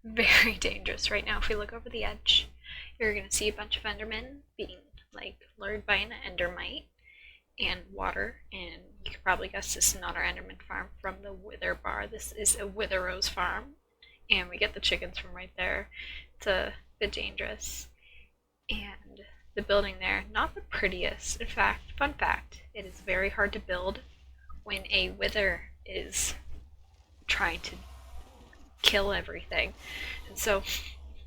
very dangerous right now. If we look over the edge, you're going to see a bunch of endermen being like lured by an endermite and water, and you can probably guess this is not our enderman farm from the wither bar. This is a wither rose farm, and we get the chickens from right there. It's a bit dangerous, and the building there, not the prettiest. In fact, fun fact, it is very hard to build when a wither is trying to kill everything. And so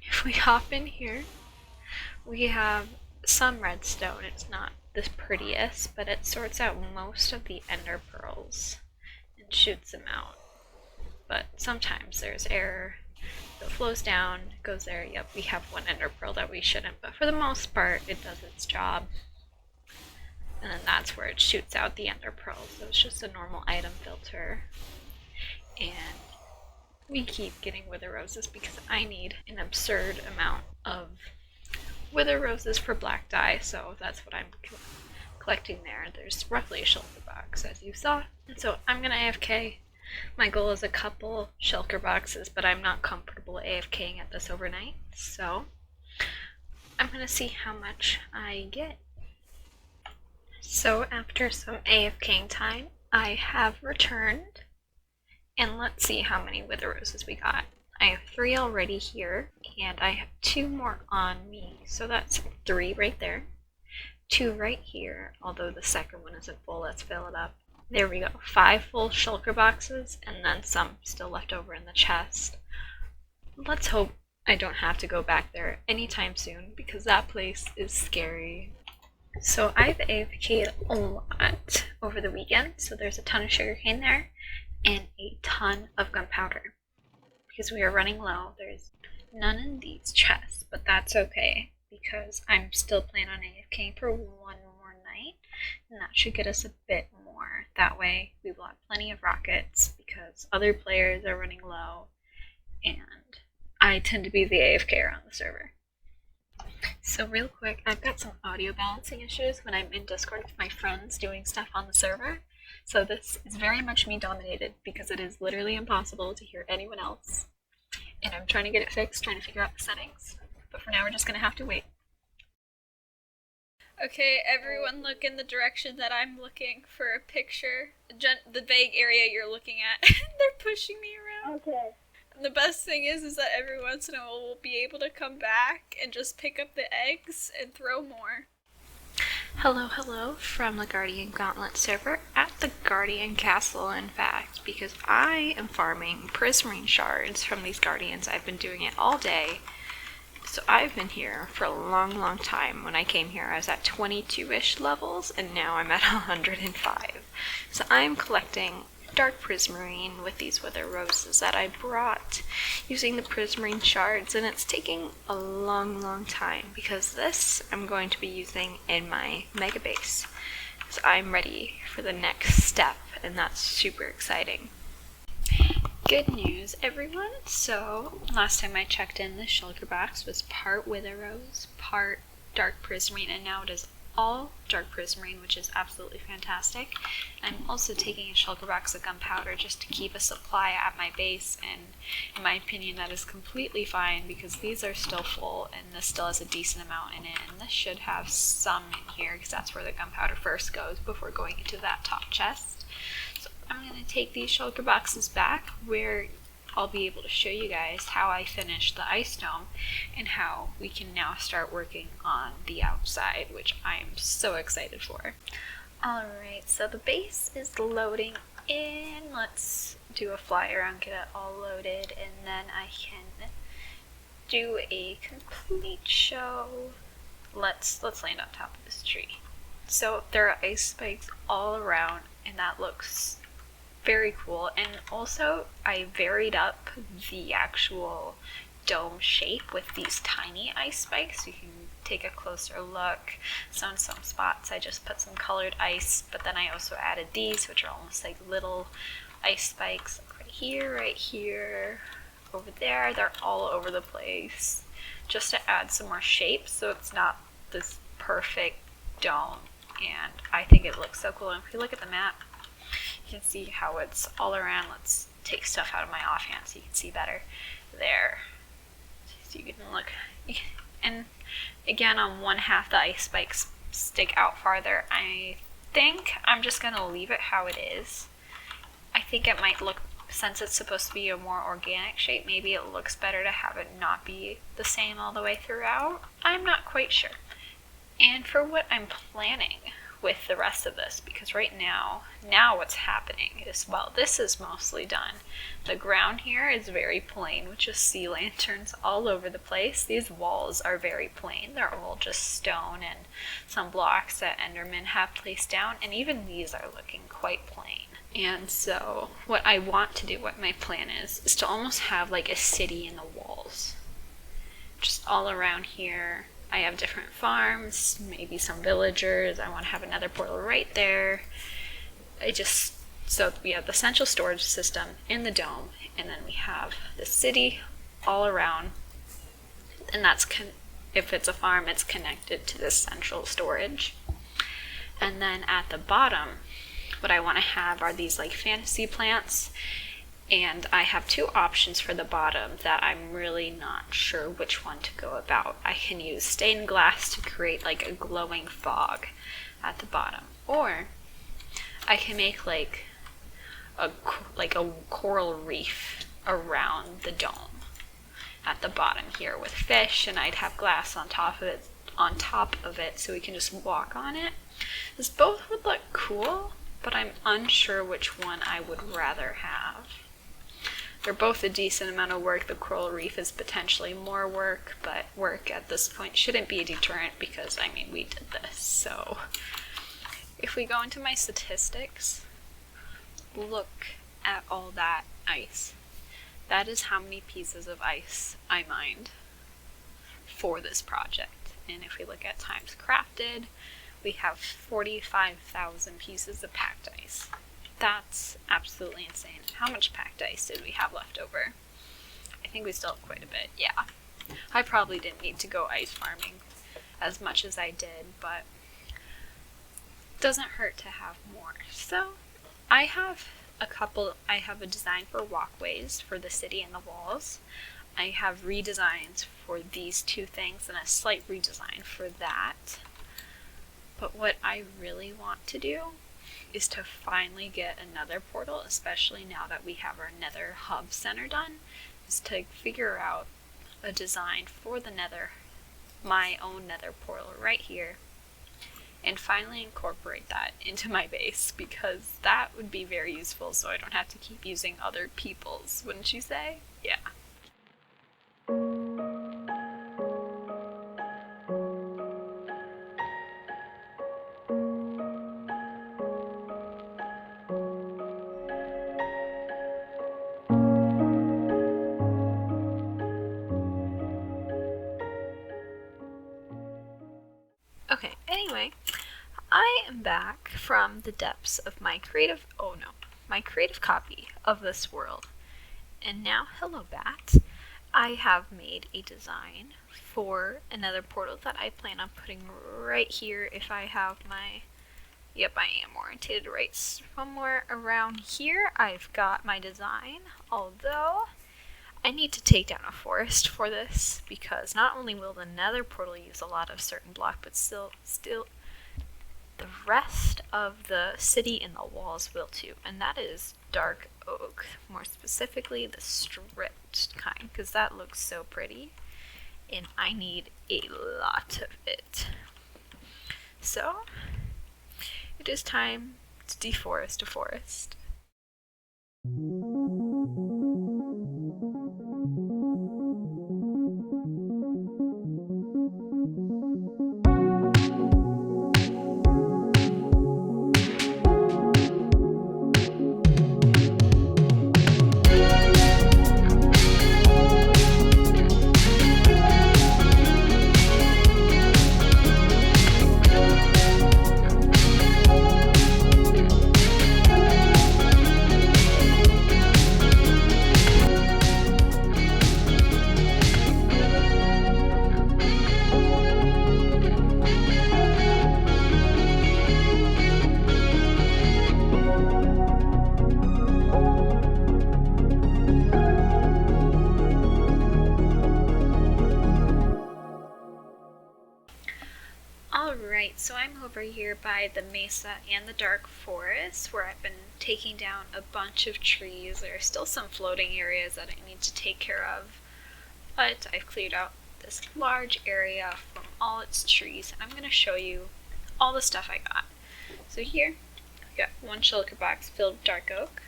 if we hop in here, we have some redstone. It's not the prettiest, but it sorts out most of the ender pearls and shoots them out. But sometimes there's error. So it flows down, goes there. Yep, we have one ender pearl that we shouldn't, but for the most part it does its job. And then that's where it shoots out the ender pearls. So it's just a normal item filter. And we keep getting wither roses because I need an absurd amount of wither roses for black dye, so that's what I'm collecting there. There's roughly a shulker box, as you saw. And so I'm gonna AFK. My goal is a couple shulker boxes, but I'm not comfortable AFKing at this overnight, so I'm gonna see how much I get. So after some AFKing time, I have returned, and let's see how many wither roses we got. I have 3 already here, and I have 2 more on me, so that's 3 right there. 2 right here, although the second one isn't full. Let's fill it up. There we go, 5 full shulker boxes, and then some still left over in the chest. Let's hope I don't have to go back there anytime soon, because that place is scary. So I've AFK'd a lot over the weekend, so there's a ton of sugarcane there, and a ton of gunpowder. Because we are running low, there's none in these chests, but that's okay, because I'm still planning on AFKing for 1 more night, and that should get us a bit more. That way we will have plenty of rockets, because other players are running low, and I tend to be the AFKer on the server. So real quick, I've got some audio balancing issues when I'm in Discord with my friends doing stuff on the server. So this is very much me dominated because it is literally impossible to hear anyone else. And I'm trying to get it fixed, trying to figure out the settings. But for now we're just going to have to wait. Okay, everyone look in the direction that I'm looking for a picture. The vague area you're looking at. They're pushing me around. Okay. And the best thing is that every once in a while we'll be able to come back and just pick up the eggs and throw more. Hello from the Guardian Gauntlet server at the Guardian Castle, in fact, because I am farming prismarine shards from these Guardians. I've been doing it all day, so I've been here for a long time. When I came here I was at 22-ish levels, and now I'm at 105. So I'm collecting dark prismarine with these wither roses that I brought using the prismarine shards, and it's taking a long time because this I'm going to be using in my mega base. So I'm ready for the next step, and that's super exciting. Good news, everyone. So last time I checked in, the shulker box was part wither rose, part dark prismarine, and now it is all dark prismarine, which is absolutely fantastic. I'm also taking a shulker box of gunpowder just to keep a supply at my base, and in my opinion that is completely fine because these are still full and this still has a decent amount in it, and this should have some in here because that's where the gunpowder first goes before going into that top chest. So I'm going to take these shulker boxes back where I'll be able to show you guys how I finished the ice dome and how we can now start working on the outside, which I am so excited for. Alright, so the base is loading in. Let's do a fly around, get it all loaded, and then I can do a complete show. Let's land on top of this tree. So there are ice spikes all around, and that looks very cool. And also I varied up the actual dome shape with these tiny ice spikes. You can take a closer look. So in some spots I just put some colored ice, but then I also added these, which are almost like little ice spikes, like right here, over there. They're all over the place just to add some more shape so it's not this perfect dome, and I think it looks so cool. And if you look at the map, you can see how it's all around. Let's take stuff out of my offhand so you can see better. There. look. And again, on one half the ice spikes stick out farther. I think I'm just going to leave it how it is. I think it might look, since it's supposed to be a more organic shape, maybe it looks better to have it not be the same all the way throughout. I'm not quite sure. And for what I'm planning with the rest of this, because right now what's happening is, well, this is mostly done. The ground here is very plain with just sea lanterns all over the place. These walls are very plain. They're all just stone and some blocks that Enderman have placed down, and even these are looking quite plain. And so what I want to do, what my plan is to almost have like a city in the walls. Just all around here. I have different farms, maybe some villagers. I want to have another portal right there. So we have the central storage system in the dome, and then we have the city all around. And that's, if it's a farm, it's connected to this central storage. And then at the bottom, what I want to have are these like fantasy plants. And I have two options for the bottom that I'm really not sure which one to go about. I can use stained glass to create like a glowing fog at the bottom, or I can make like a coral reef around the dome at the bottom here with fish, and I'd have glass on top of it so we can just walk on it. This both would look cool, but I'm unsure which one I would rather have. They're both a decent amount of work. The coral reef is potentially more work, but work at this point shouldn't be a deterrent because, I mean, we did this. So if we go into my statistics, look at all that ice. That is how many pieces of ice I mined for this project. And if we look at times crafted, we have 45,000 pieces of packed ice. That's absolutely insane. How much packed ice did we have left over? I think we still have quite a bit, yeah. I probably didn't need to go ice farming as much as I did, but it doesn't hurt to have more. So I have a design for walkways for the city and the walls. I have redesigns for these two things and a slight redesign for that. But what I really want to do is to finally get another portal, especially now that we have our nether hub center done, is to figure out a design for the nether, my own nether portal right here, and finally incorporate that into my base, because that would be very useful so I don't have to keep using other people's, wouldn't you say? Yeah. Okay, anyway, I am back from the depths of my creative copy of this world. And now, hello Bat, I have made a design for another portal that I plan on putting right here if I have my, yep, I am oriented right somewhere around here. I've got my design, although I need to take down a forest for this, because not only will the nether portal use a lot of certain block, but still the rest of the city and the walls will too, and that is dark oak, more specifically the stripped kind, because that looks so pretty, and I need a lot of it. So it is time to deforest a forest. Alright, so I'm over here by the mesa and the dark forest where I've been taking down a bunch of trees. There are still some floating areas that I need to take care of, but I've cleared out this large area from all its trees, and I'm going to show you all the stuff I got. So here, I got one shulker box filled with dark oak,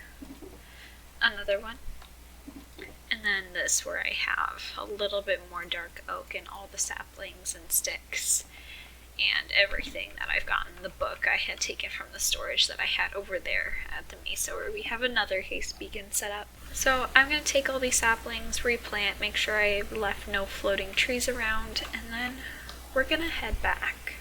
another one, and then this where I have a little bit more dark oak and all the saplings and sticks and everything that I've gotten in the book I had taken from the storage that I had over there at the mesa where we have another haste beacon set up. So I'm going to take all these saplings, replant, make sure I left no floating trees around, and then we're going to head back.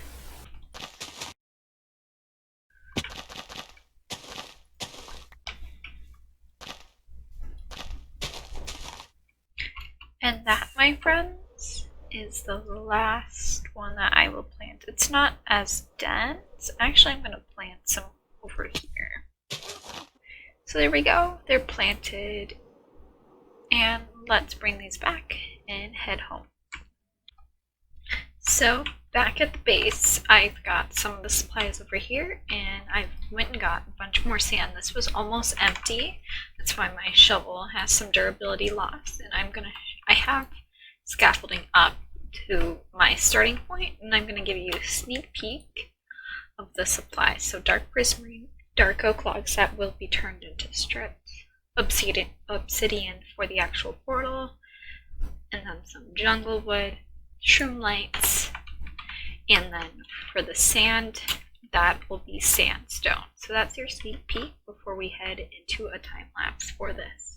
And that, my friends, is the last one that I will plant. It's not as dense. Actually, I'm going to plant some over here. So there we go. They're planted. And let's bring these back and head home. So back at the base, I've got some of the supplies over here, and I went and got a bunch more sand. This was almost empty. That's why my shovel has some durability loss, and I have scaffolding up to my starting point, and I'm going to give you a sneak peek of the supplies. So dark prismarine, dark oak logs that will be turned into strips, obsidian for the actual portal, and then some jungle wood, shroom lights, and then for the sand, that will be sandstone. So that's your sneak peek before we head into a time lapse for this.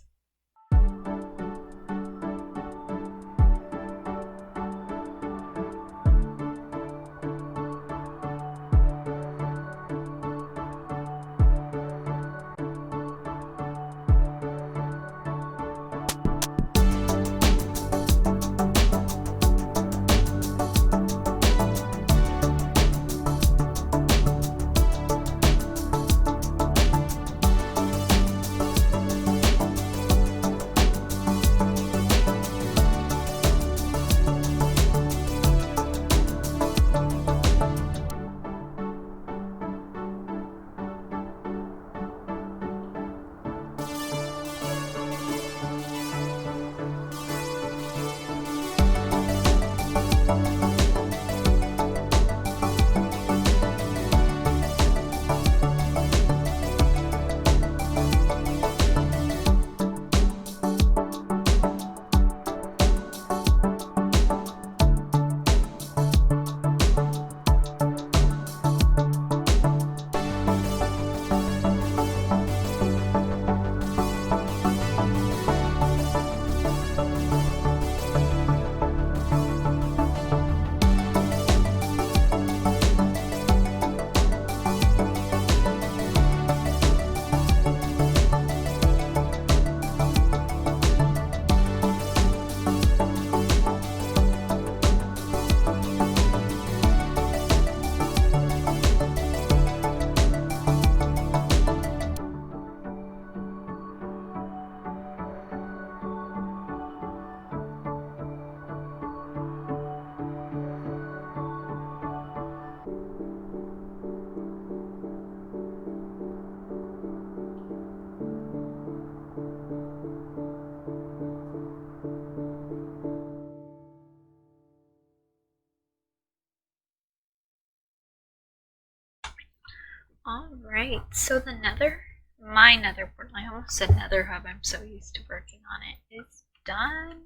Alright, so the nether, my nether portal, I almost said nether hub, I'm so used to working on it, is done.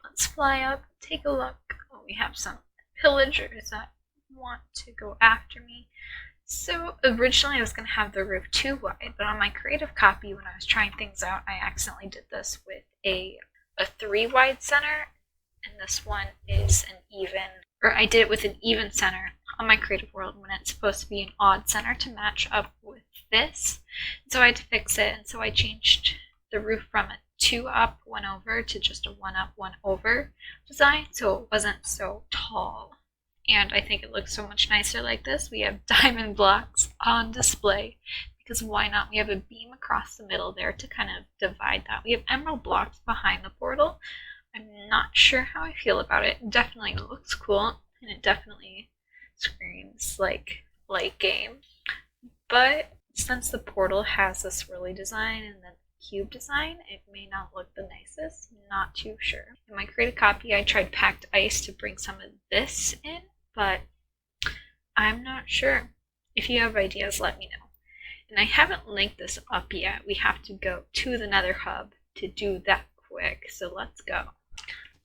Let's fly up, take a look. Oh, we have some pillagers that want to go after me. So originally I was going to have the roof too wide, but on my creative copy when I was trying things out, I accidentally did this with a 3 wide center, and this one is an even, or I did it with an even center on my creative world when it's supposed to be an odd center to match up with this. So I had to fix it, and so I changed the roof from a 2 up, 1 over to just a 1 up, 1 over design, so it wasn't so tall. And I think it looks so much nicer like this. We have diamond blocks on display, because why not? We have a beam across the middle there to kind of divide that. We have emerald blocks behind the portal. I'm not sure how I feel about it. It definitely looks cool, and it definitely screams like light game. But since the portal has this swirly design and then cube design, it may not look the nicest. Not too sure. In my create a copy, I tried packed ice to bring some of this in, but I'm not sure. If you have ideas, let me know. And I haven't linked this up yet. We have to go to the nether hub to do that quick, so let's go.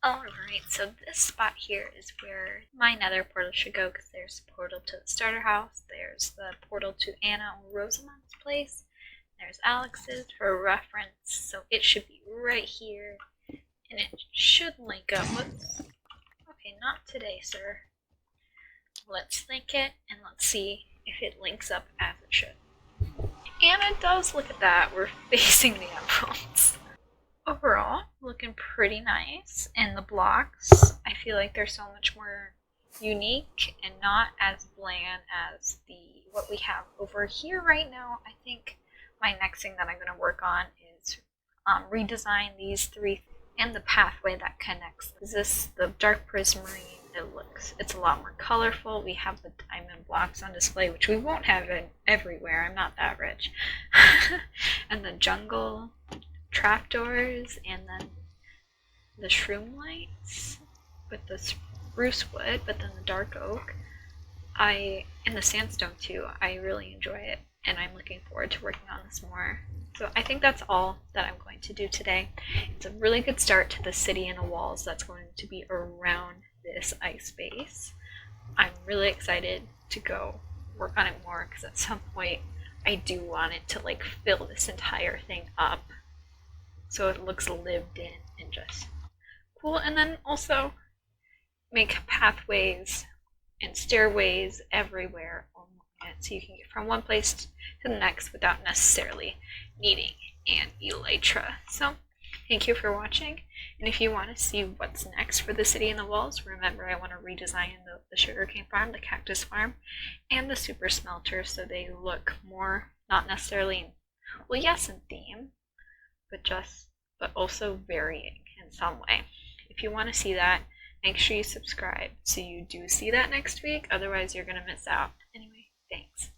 Alright, so this spot here is where my nether portal should go, because there's a portal to the starter house, there's the portal to Anna or Rosamund's place, there's Alex's for reference, so it should be right here, and it should link up with... Okay, not today, sir. Let's link it, and let's see if it links up as it should. And it does, look at that, we're facing the emeralds. Overall, looking pretty nice, and the blocks, I feel like they're so much more unique and not as bland as what we have over here right now. I think my next thing that I'm going to work on is redesign these three and the pathway that connects. This the dark prismarine. It's a lot more colorful. We have the diamond blocks on display, which we won't have everywhere. I'm not that rich. And the jungle trapdoors, and then the shroom lights with the spruce wood, but then the dark oak. And the sandstone too. I really enjoy it, and I'm looking forward to working on this more. So I think that's all that I'm going to do today. It's a really good start to the city and the walls that's going to be around this ice base. I'm really excited to go work on it more, because at some point I do want it to like fill this entire thing up so it looks lived in and just cool, and then also make pathways and stairways everywhere along it so you can get from one place to the next without necessarily needing an elytra. So thank you for watching, and if you want to see what's next for the city and the walls, remember I want to redesign the sugarcane farm, the cactus farm, and the super smelter so they look more, not necessarily, well yes, in theme, but also varying in some way. If you want to see that, make sure you subscribe so you do see that next week, otherwise you're going to miss out. Anyway, thanks.